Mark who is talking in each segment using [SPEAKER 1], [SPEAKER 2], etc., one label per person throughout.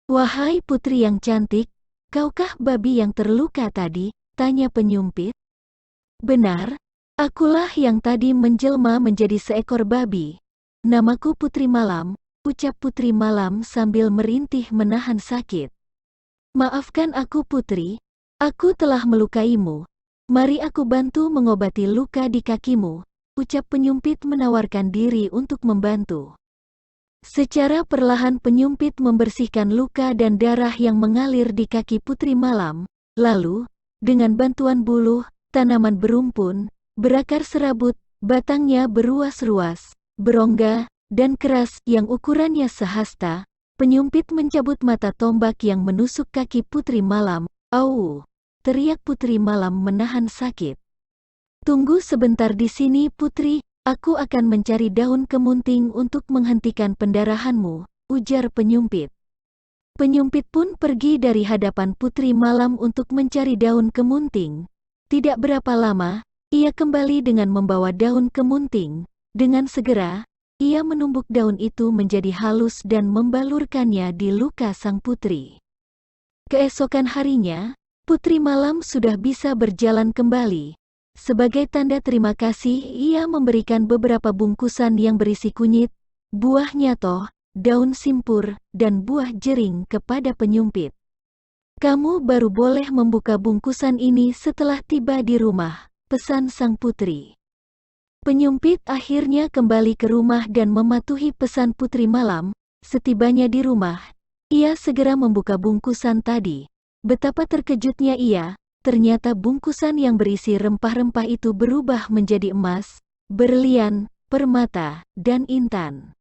[SPEAKER 1] Wahai putri yang cantik, kaukah babi yang terluka tadi? Tanya penyumpit. Benar, akulah yang tadi menjelma menjadi seekor babi. Namaku Putri Malam, ucap Putri Malam sambil merintih menahan sakit. Maafkan aku putri, aku telah melukaimu. Mari aku bantu mengobati luka di kakimu, ucap penyumpit menawarkan diri untuk membantu. Secara perlahan penyumpit membersihkan luka dan darah yang mengalir di kaki Putri Malam, lalu, dengan bantuan buluh, tanaman berumpun, berakar serabut, batangnya beruas-ruas, berongga, dan keras yang ukurannya sehasta, penyumpit mencabut mata tombak yang menusuk kaki Putri Malam. Au! Teriak Putri Malam menahan sakit. Tunggu sebentar di sini putri. Aku akan mencari daun kemunting untuk menghentikan pendarahanmu, ujar penyumpit. Penyumpit pun pergi dari hadapan Putri Malam untuk mencari daun kemunting. Tidak berapa lama, ia kembali dengan membawa daun kemunting. Dengan segera, ia menumbuk daun itu menjadi halus dan membalurkannya di luka sang putri. Keesokan harinya, Putri Malam sudah bisa berjalan kembali. Sebagai tanda terima kasih, ia memberikan beberapa bungkusan yang berisi kunyit, buah nyatoh, daun simpur, dan buah jering kepada penyumpit. Kamu baru boleh membuka bungkusan ini setelah tiba di rumah, pesan sang putri. Penyumpit akhirnya kembali ke rumah dan mematuhi pesan Putri Malam. Setibanya di rumah, ia segera membuka bungkusan tadi. Betapa terkejutnya ia. Ternyata bungkusan yang berisi rempah-rempah itu berubah menjadi emas, berlian, permata, dan intan.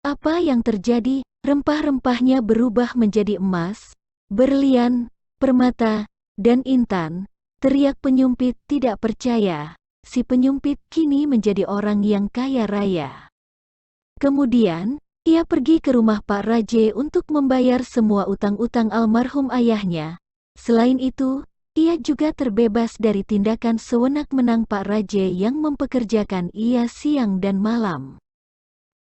[SPEAKER 1] Apa yang terjadi? Rempah-rempahnya berubah menjadi emas, berlian, permata, dan intan. Teriak penyumpit tidak percaya. Si penyumpit kini menjadi orang yang kaya raya. Kemudian, ia pergi ke rumah Pak Raje untuk membayar semua utang-utang almarhum ayahnya. Selain itu, ia juga terbebas dari tindakan sewenang-wenang Pak Raje yang mempekerjakan ia siang dan malam.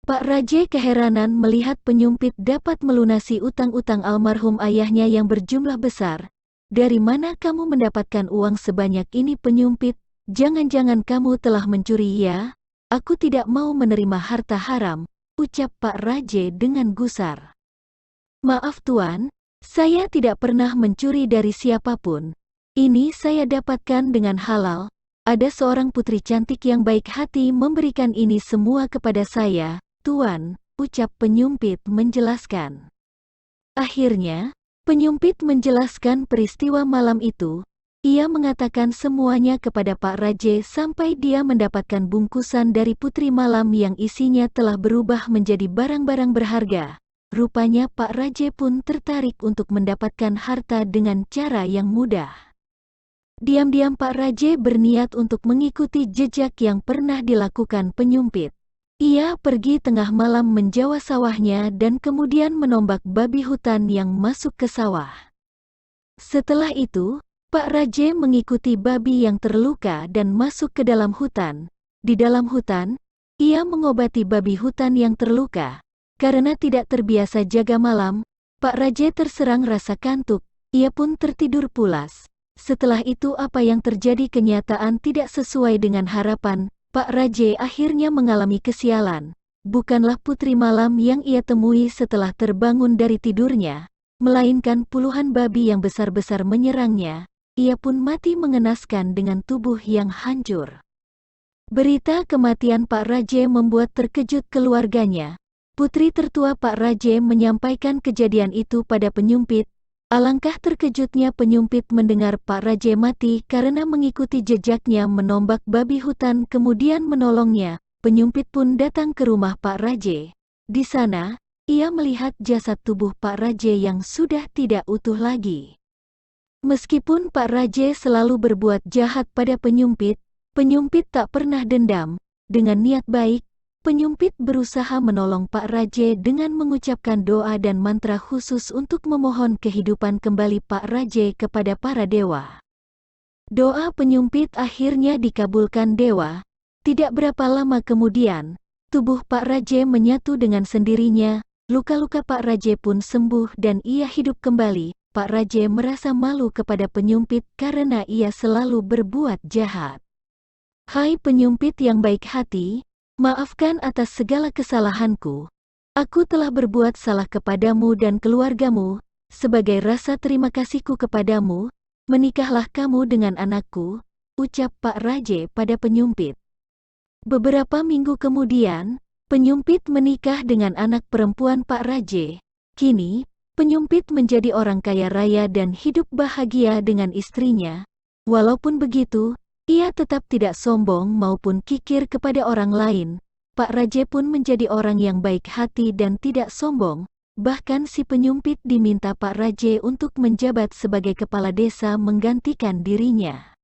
[SPEAKER 1] Pak Raje keheranan melihat penyumpit dapat melunasi utang-utang almarhum ayahnya yang berjumlah besar. Dari mana kamu mendapatkan uang sebanyak ini penyumpit? Jangan-jangan kamu telah mencuri ya? Aku tidak mau menerima harta haram, ucap Pak Raje dengan gusar. Maaf tuan, saya tidak pernah mencuri dari siapapun. Ini saya dapatkan dengan halal. Ada seorang putri cantik yang baik hati memberikan ini semua kepada saya, tuan, ucap penyumpit menjelaskan. Akhirnya, penyumpit menjelaskan peristiwa malam itu. Ia mengatakan semuanya kepada Pak Raje sampai dia mendapatkan bungkusan dari Putri Malam yang isinya telah berubah menjadi barang-barang berharga. Rupanya Pak Raje pun tertarik untuk mendapatkan harta dengan cara yang mudah. Diam-diam Pak Raje berniat untuk mengikuti jejak yang pernah dilakukan penyumpit. Ia pergi tengah malam menjauh sawahnya dan kemudian menombak babi hutan yang masuk ke sawah. Setelah itu, Pak Raje mengikuti babi yang terluka dan masuk ke dalam hutan. Di dalam hutan, ia mengobati babi hutan yang terluka. Karena tidak terbiasa jaga malam, Pak Raje terserang rasa kantuk, ia pun tertidur pulas. Setelah itu apa yang terjadi kenyataan tidak sesuai dengan harapan, Pak Raje akhirnya mengalami kesialan. Bukanlah Putri Malam yang ia temui setelah terbangun dari tidurnya, melainkan puluhan babi yang besar-besar menyerangnya. Ia pun mati mengenaskan dengan tubuh yang hancur. Berita kematian Pak Raje membuat terkejut keluarganya. Putri tertua Pak Raje menyampaikan kejadian itu pada penyumpit. Alangkah terkejutnya penyumpit mendengar Pak Raje mati karena mengikuti jejaknya menombak babi hutan kemudian menolongnya. Penyumpit pun datang ke rumah Pak Raje. Di sana, ia melihat jasad tubuh Pak Raje yang sudah tidak utuh lagi. Meskipun Pak Raje selalu berbuat jahat pada penyumpit, penyumpit tak pernah dendam. Dengan niat baik, penyumpit berusaha menolong Pak Raje dengan mengucapkan doa dan mantra khusus untuk memohon kehidupan kembali Pak Raje kepada para dewa. Doa penyumpit akhirnya dikabulkan dewa. Tidak berapa lama kemudian, tubuh Pak Raje menyatu dengan sendirinya, Luka-luka Pak Raje pun sembuh dan ia hidup kembali. Pak Raje merasa malu kepada penyumpit karena ia selalu berbuat jahat. Hai penyumpit yang baik hati, maafkan atas segala kesalahanku. Aku telah berbuat salah kepadamu dan keluargamu. Sebagai rasa terima kasihku kepadamu, menikahlah kamu dengan anakku, ucap Pak Raje pada penyumpit. Beberapa minggu kemudian, penyumpit menikah dengan anak perempuan Pak Raje. Kini, penyumpit menjadi orang kaya raya dan hidup bahagia dengan istrinya. Walaupun begitu, ia tetap tidak sombong maupun kikir kepada orang lain. Pak Raje pun menjadi orang yang baik hati dan tidak sombong. Bahkan si penyumpit diminta Pak Raje untuk menjabat sebagai kepala desa menggantikan dirinya.